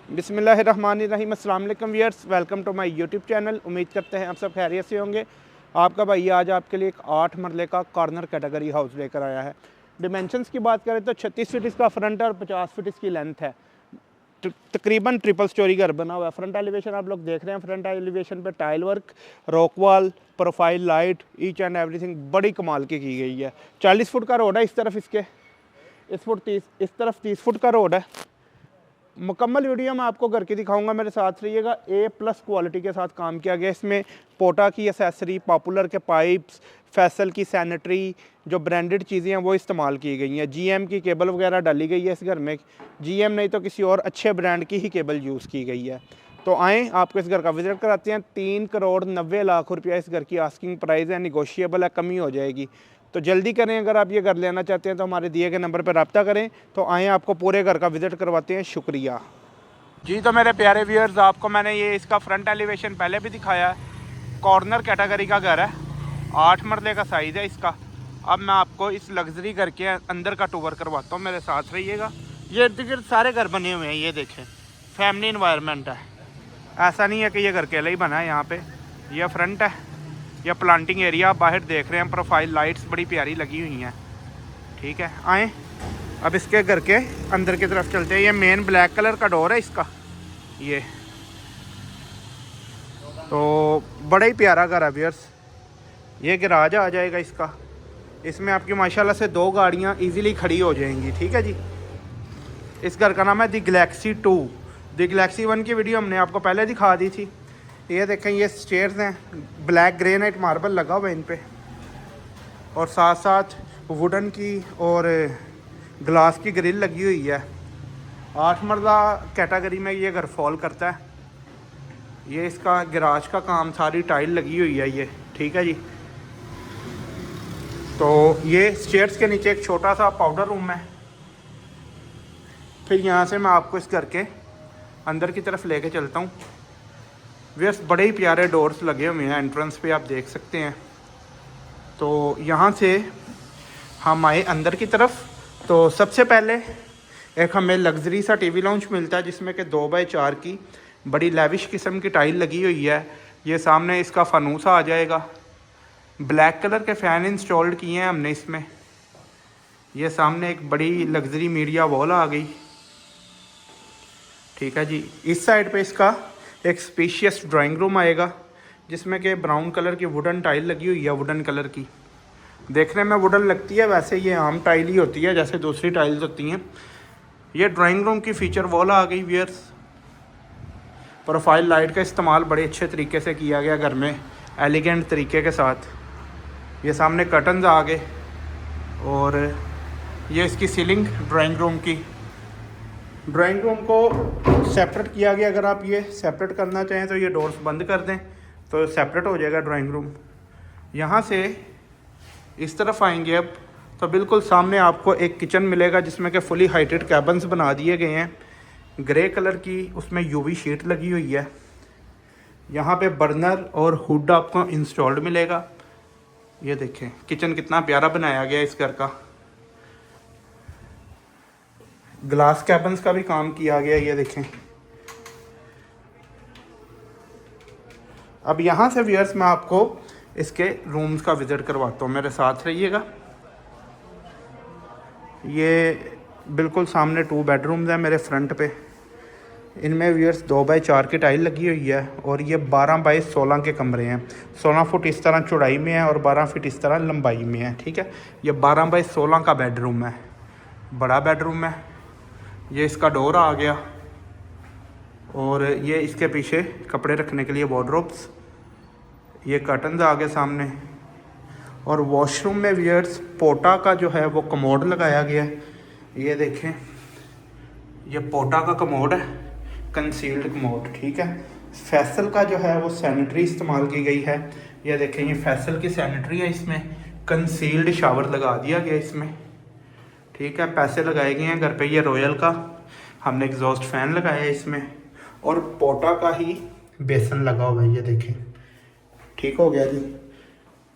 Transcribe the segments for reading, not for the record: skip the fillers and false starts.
बिस्मिल्लाहिर्रहमानिर्रहीम। अस्सलाम वालेकुम viewers, welcome to my YouTube channel. उम्मीद करते हैं आप सब खैरियत से होंगे। आपका भाई आज आपके लिए एक 8 मरले का कॉर्नर कैटेगरी हाउस लेकर आया है। डिमेंशंस की बात करें तो 36 फीट इसका फ्रंट और 50 फीट इसकी लेंथ है। तकरीबन ट्रिपल स्टोरी घर बना हुआ है। फ्रंट एलिवेशन आप लोग देख रहे हैं। फ्रंट एलिवेशन पे tile work, rock wall, profile light, each and everything बड़ी कमाल की गई है। 40 फुट का रोड है इस तरफ, इसके इस तरफ 30 फुट का रोड है। मुकम्मल वीडियो मैं आपको घर की दिखाऊंगा, मेरे साथ रहिएगा। A+ क्वालिटी के साथ काम किया गया। इसमें पोटा की एसेसरी, पॉपुलर के पाइप्स, फैसल की सैनिटरी, जो ब्रांडेड चीज़ें हैं वो इस्तेमाल की गई हैं। GM की केबल वगैरह डाली गई है इस घर में। GM नहीं तो किसी और अच्छे ब्रांड की ही केबल यूज़ की गई है। तो आएँ आपको इस घर का विज़िट कराते हैं। 3,90,00,000 रुपया इस घर की आस्किंग प्राइस है। निगोशिएबल है, कमी हो जाएगी। तो जल्दी करें, अगर आप ये घर लेना चाहते हैं तो हमारे दिए गए नंबर पर रब्ता करें। तो आएँ आपको पूरे घर का विज़िट करवाते हैं। शुक्रिया जी। तो मेरे प्यारे व्यूअर्स, आपको मैंने ये इसका फ्रंट एलिवेशन पहले भी दिखाया है। कॉर्नर कैटेगरी का घर है, 8 मरले का साइज़ है इसका। अब मैं आपको इस लग्जरी घर के अंदर का टूर करवाता हूँ, मेरे साथ रहिएगा। ये इर्द गिर्द सारे घर बने हुए हैं, ये देखें, फैमिली इन्वायरमेंट है। ऐसा नहीं है कि ये घर अकेला ही बना है। यहाँ पे ये फ्रंट है, यह प्लांटिंग एरिया आप बाहर देख रहे हैं। प्रोफाइल लाइट्स बड़ी प्यारी लगी हुई हैं। ठीक है, आएँ अब इसके घर के अंदर की तरफ चलते हैं। ये मेन ब्लैक कलर का डोर है इसका। ये तो बड़ा ही प्यारा घर है व्यूअर्स। ये गैराज आ जाएगा इसका। इसमें आपकी माशाल्लाह से 2 गाड़ियाँ इजीली खड़ी हो जाएंगी। ठीक है जी। इस घर का नाम है दी गैलेक्सी 2। दी गैलेक्सी 1 की वीडियो हमने आपको पहले दिखा दी थी। ये देखें, ये स्टेयर्स हैं, ब्लैक ग्रेनाइट मार्बल लगा हुआ है इन पे, और साथ साथ वुडन की और ग्लास की ग्रिल लगी हुई है। 8 मरला कैटेगरी में ये घर फॉल करता है। ये इसका गैराज का काम, सारी टाइल लगी हुई है ये। ठीक है जी। तो ये स्टेयर्स के नीचे एक छोटा सा पाउडर रूम है। फिर यहाँ से मैं आपको इस घर के अंदर की तरफ लेके चलता हूँ। व्यूअर्स, बड़े ही प्यारे डोर्स लगे हुए हैं एंट्रेंस पे, आप देख सकते हैं। तो यहाँ से हम आए अंदर की तरफ। तो सबसे पहले एक हमें लग्जरी सा टीवी लाउंज मिलता है, जिसमें कि 2x4 की बड़ी लेविश किस्म की टाइल लगी हुई है। ये सामने इसका फानूसा आ जाएगा। ब्लैक कलर के फ़ैन इंस्टॉल्ड किए हैं हमने इसमें। ये सामने एक बड़ी लग्जरी मीडिया वॉल आ गई। ठीक है जी। इस साइड पे इसका एक स्पेशियस ड्राइंग रूम आएगा, जिसमें कि ब्राउन कलर की वुडन टाइल लगी हुई है। वुडन कलर की देखने में वुडन लगती है, वैसे ये आम टाइल ही होती है जैसे दूसरी टाइल्स होती हैं। ये ड्राइंग रूम की फ़ीचर वॉल आ गई व्यूअर्स। प्रोफाइल लाइट का इस्तेमाल बड़े अच्छे तरीके से किया गया घर में, एलिगेंट तरीके के साथ। ये सामने कर्टन्स आ गए, और ये इसकी सीलिंग ड्राइंग रूम की। ड्राइंग रूम को सेपरेट किया गया। अगर आप ये सेपरेट करना चाहें तो ये डोर्स बंद कर दें तो सेपरेट हो जाएगा ड्राइंग रूम। यहाँ से इस तरफ आएंगे अब, तो बिल्कुल सामने आपको एक किचन मिलेगा, जिसमें कि फुली हाइटेड कैबिन्स बना दिए गए हैं। ग्रे कलर की उसमें UV शीट लगी हुई है। यहाँ पे बर्नर और हुड आपको इंस्टॉल्ड मिलेगा। ये देखें किचन कितना प्यारा बनाया गया इस घर का। ग्लास कैबिन्स का भी काम किया गया, ये देखें। अब यहाँ से व्यूअर्स मैं आपको इसके रूम्स का विज़िट करवाता हूँ, मेरे साथ रहिएगा। ये बिल्कुल सामने 2 बेडरूम्स हैं मेरे फ्रंट पे। इनमें व्यूअर्स 2x4 की टाइल लगी हुई है, और ये 12x16 के कमरे हैं। 16 फुट इस तरह चौड़ाई में है और 12 फीट इस तरह लंबाई में है। ठीक है, ये 12x16 का बेडरूम है, बड़ा बेडरूम है। ये इसका डोर आ गया, और ये इसके पीछे कपड़े रखने के लिए वार्डरोब्स। ये कर्टन्स आ गए सामने, और वॉशरूम में व्यूअर्स पोटा का जो है वो कमोड लगाया गया है। ये देखें, ये पोटा का कमोड है, कंसील्ड कमोड। ठीक है, फैसल का जो है वो सैनिटरी इस्तेमाल की गई है। ये देखें, ये फैसल की सैनिटरी है। इसमें कंसील्ड शावर लगा दिया गया इसमें। ठीक है, पैसे लगाए गए हैं घर पे। ये रॉयल का हमने एग्जॉस्ट फैन लगाया है इसमें, और पोटा का ही बेसन लगा हुआ है। ये देखें, ठीक हो गया जी।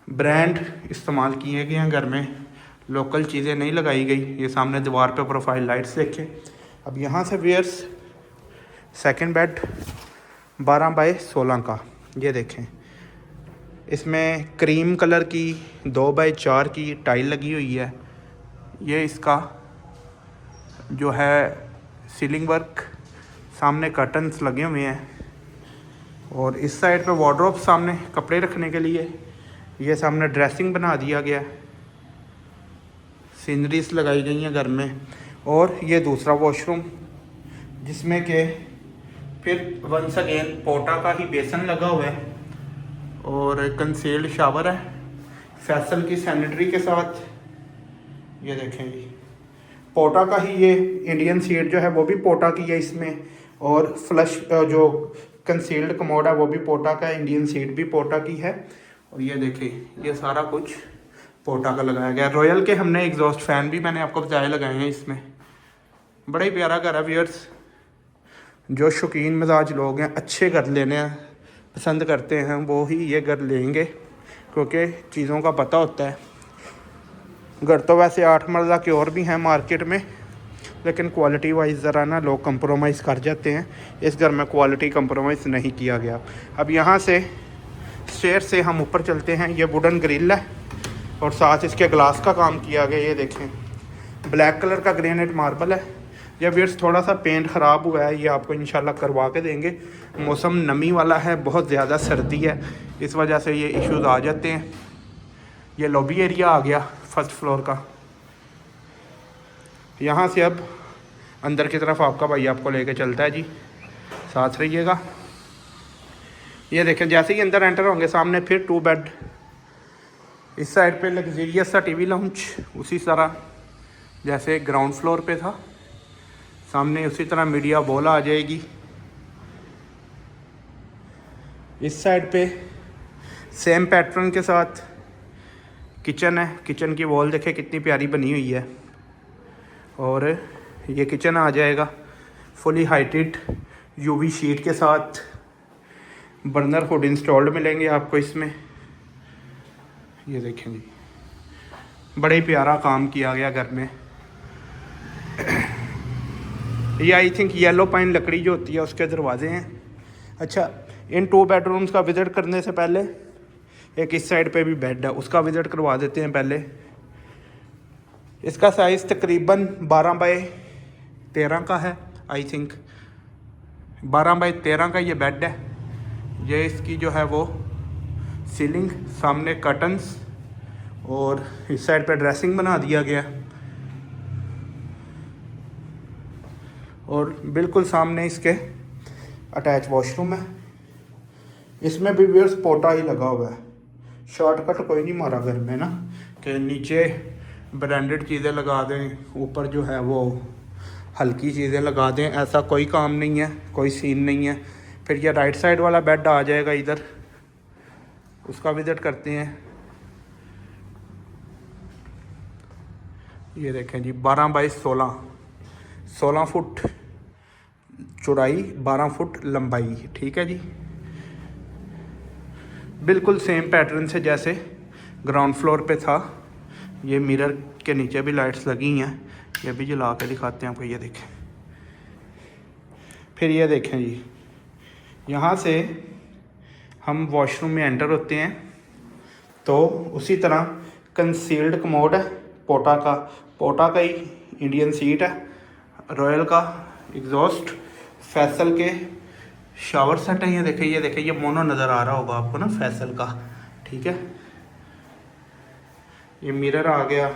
ब्रांड इस्तेमाल किए गए हैं घर में, लोकल चीज़ें नहीं लगाई गई। ये सामने दीवार पे प्रोफाइल लाइट्स देखें। अब यहाँ से व्यूअर्स सेकंड बेड 12x16 का, ये देखें। इसमें क्रीम कलर की 2x4 की टाइल लगी हुई है। ये इसका जो है सीलिंग वर्क, सामने कर्टन्स लगे हुए हैं और इस साइड पे वार्डरोब सामने कपड़े रखने के लिए। ये सामने ड्रेसिंग बना दिया गया, सीनरीज लगाई गई हैं घर में। और ये दूसरा वॉशरूम जिसमें कि फिर वंस अगेन पोटा का ही बेसन लगा हुआ है और कंसील्ड शावर है फैसल की सैनिटरी के साथ। ये देखें जी, पोटा का ही ये इंडियन सीट जो है वो भी पोटा की है इसमें, और फ्लश जो कंसील्ड कमोड है वो भी पोटा का है, इंडियन सीट भी पोटा की है। और ये देखिए ये सारा कुछ पोटा का लगाया गया। रॉयल के हमने एग्जॉस्ट फैन भी मैंने आपको बताए लगाए हैं इसमें। बड़ा ही प्यारा घर है व्यूअर्स। जो शौकीन मिजाज लोग हैं, अच्छे घर लेने पसंद करते हैं, वो ही ये घर लेंगे क्योंकि चीज़ों का पता होता है। घर तो वैसे 8 मरला के और भी हैं मार्केट में, लेकिन क्वालिटी वाइज ज़रा ना लोग कंप्रोमाइज़ कर जाते हैं। इस घर में क्वालिटी कंप्रोमाइज़ नहीं किया गया। अब यहाँ से स्टेयर से हम ऊपर चलते हैं। ये वुडन ग्रिल है और साथ इसके ग्लास का काम किया गया। ये देखें, ब्लैक कलर का ग्रेनाइट मार्बल है। ये व्यूअर्स थोड़ा सा पेंट ख़राब हुआ है, ये आपको इंशाल्लाह करवा के देंगे। मौसम नमी वाला है, बहुत ज़्यादा सर्दी है, इस वजह से ये इश्यूज़ आ जाते हैं। ये लॉबी एरिया आ गया फर्स्ट फ्लोर का। यहाँ से अब अंदर की तरफ आपका भाई आपको लेके चलता है जी, साथ रहिएगा। ये देखें, जैसे ही अंदर एंटर होंगे सामने फिर 2 बेड। इस साइड पे लग्जरियस सा टीवी लाउंज, उसी तरह जैसे ग्राउंड फ्लोर पे था। सामने उसी तरह मीडिया बॉल आ जाएगी। इस साइड पे सेम पैटर्न के साथ किचन है। किचन की वॉल देखें कितनी प्यारी बनी हुई है। और ये किचन आ जाएगा फुली हाइटेड यूवी शीट के साथ। बर्नर हुड इंस्टॉल्ड मिलेंगे आपको इसमें। ये देखें जी, बड़े ही प्यारा काम किया गया घर में। ये आई थिंक येलो पाइन लकड़ी जो होती है उसके दरवाजे हैं। अच्छा, इन 2 बेडरूम्स का विज़िट करने से पहले एक इस साइड पे भी बेड है, उसका विज़िट करवा देते हैं पहले। इसका साइज़ तकरीबन 12x13 का है, आई थिंक 12x13 का ये बेड है। ये इसकी जो है वो सीलिंग, सामने कर्टन्स और इस साइड पे ड्रेसिंग बना दिया गया। और बिल्कुल सामने इसके अटैच वॉशरूम है। इसमें भी व्यूअर्स पोटा ही लगा हुआ है। शॉर्टकट कोई नहीं मारा घर में ना, कि नीचे ब्रांडेड चीज़ें लगा दें, ऊपर जो है वो हल्की चीज़ें लगा दें, ऐसा कोई काम नहीं है, कोई सीन नहीं है। फिर ये राइट साइड वाला बेड आ जाएगा इधर, उसका विज़िट करते हैं। ये देखें जी, 12x16, 16 फुट चौड़ाई, 12 फुट लंबाई, ठीक है जी। बिल्कुल सेम पैटर्न से जैसे ग्राउंड फ्लोर पे था। ये मिरर के नीचे भी लाइट्स लगी हैं, ये भी जला के दिखाते हैं आपको। ये देखें, फिर ये देखें जी, यहाँ से हम वॉशरूम में एंटर होते हैं तो उसी तरह कंसील्ड कमोड है, पोटा का ही इंडियन सीट है, रॉयल का एग्जॉस्ट, फैसल के शावर सेट है। ये देखें ये मोनो नज़र आ रहा होगा आपको ना, फैसल का, ठीक है। ये मिरर आ गया,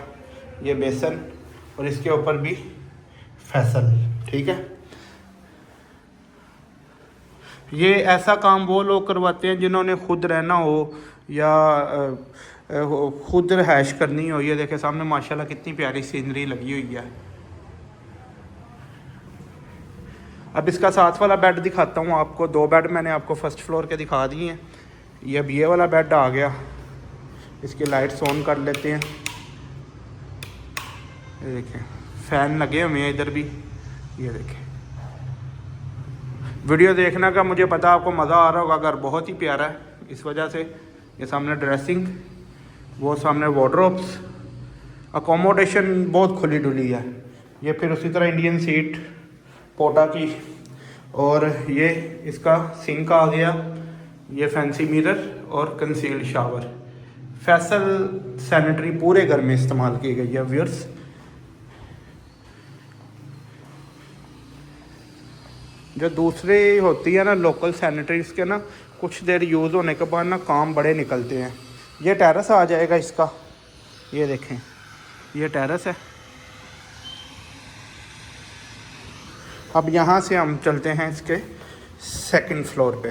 ये बेसन और इसके ऊपर भी फैसल, ठीक है। ये ऐसा काम वो लोग करवाते हैं जिन्होंने खुद रहना हो या खुद रहायश करनी हो। ये देखें सामने माशाल्लाह कितनी प्यारी सीनरी लगी हुई है। अब इसका साथ वाला बेड दिखाता हूँ आपको। 2 बेड मैंने आपको फर्स्ट फ्लोर के दिखा दिए हैं। ये अब ये वाला बेड आ गया, इसकी लाइट्स ऑन कर लेते हैं। ये देखें फ़ैन लगे हुए हैं इधर भी। ये देखें, वीडियो देखने का मुझे पता आपको मज़ा आ रहा होगा, घर बहुत ही प्यारा है इस वजह से। ये सामने ड्रेसिंग, वो सामने वार्डरोब्स, अकोमोडेशन बहुत खुली डुली है। ये फिर उसी तरह इंडियन सीट पोटा की और ये इसका सिंक आ गया, ये फैंसी मिरर और कंसील्ड शावर। फैसल सैनिटरी पूरे घर में इस्तेमाल की गई है व्यूअर्स। जो दूसरी होती है ना लोकल सैनिटरीज के ना, कुछ देर यूज़ होने के बाद ना काम बड़े निकलते हैं। ये टेरेस आ जाएगा इसका, ये देखें ये टेरेस है। अब यहाँ से हम चलते हैं इसके सेकंड फ्लोर पे।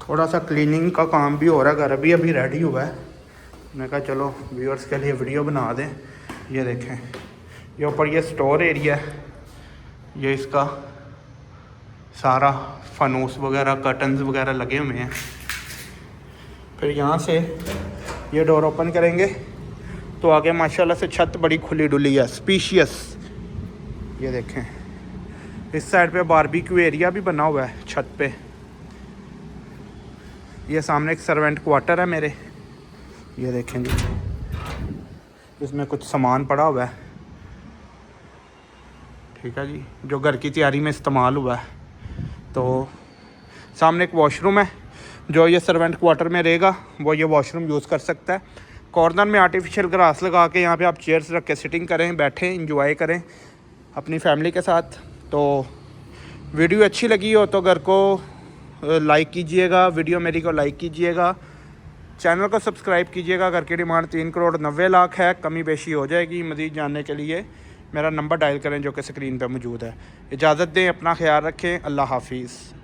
थोड़ा सा क्लीनिंग का काम भी हो रहा है, घर अभी अभी रेडी हुआ है। मैंने कहा चलो व्यूअर्स के लिए वीडियो बना दें। ये देखें ये ऊपर ये स्टोर एरिया है, ये इसका सारा फनूस वगैरह कर्टन्स वगैरह लगे हुए हैं। फिर यहाँ से ये डोर ओपन करेंगे तो आगे माशाल्लाह से छत बड़ी खुली डुली है, स्पीशियस। ये देखें इस साइड पे बारबेक्यू एरिया भी बना हुआ है छत पे। ये सामने एक सर्वेंट क्वार्टर है मेरे, ये देखें जी, इसमें कुछ सामान पड़ा हुआ है, ठीक है जी, जो घर की तैयारी में इस्तेमाल हुआ है। तो सामने एक वॉशरूम है, जो ये सर्वेंट क्वार्टर में रहेगा वो ये वॉशरूम यूज़ कर सकता है। कॉर्नर में आर्टिफिशियल ग्रास लगा के यहाँ पे आप चेयर्स रख के सिटिंग करें, बैठें, एंजॉय करें अपनी फैमिली के साथ। तो वीडियो अच्छी लगी हो तो घर को लाइक कीजिएगा, वीडियो मेरी को लाइक कीजिएगा, चैनल को सब्सक्राइब कीजिएगा। घर की डिमांड 3,90,00,000 है, कमी बेशी हो जाएगी। मज़ीद जानने के लिए मेरा नंबर डायल करें जो कि स्क्रीन पर मौजूद है। इजाज़त दें, अपना ख्याल रखें, अल्लाह हाफिज़।